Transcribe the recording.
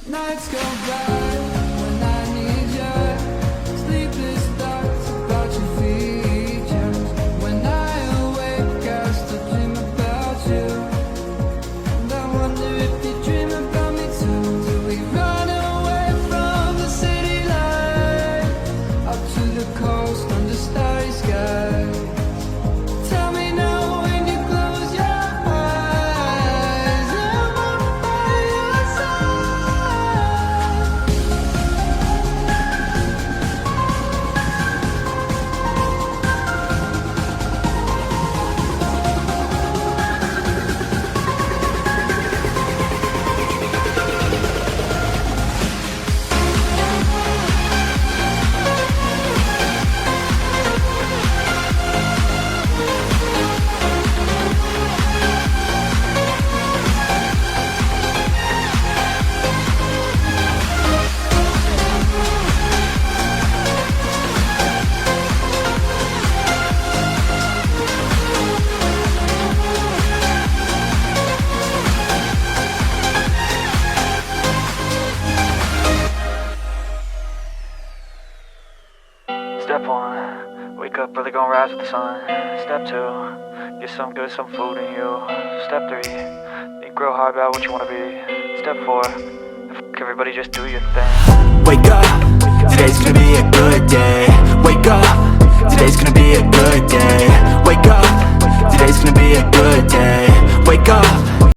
Nights go by when I need you. Sleepless thoughts about your features. When I awake, I still dream about you. And I wonder if you dream about me too. Do we run away from the city light, up to the coast under starry skies? Tell me now when you close your eyes, am I by your side? Step 1, wake up early, gonna rise with the sun. Step 2, get some good, some food in you. Step 3, think real hard about what you wanna be. Step 4, fuck everybody, just do your thing. Wake up, today's gonna be a good day. Wake up, today's gonna be a good day. Wake up, today's gonna be a good day. Wake up,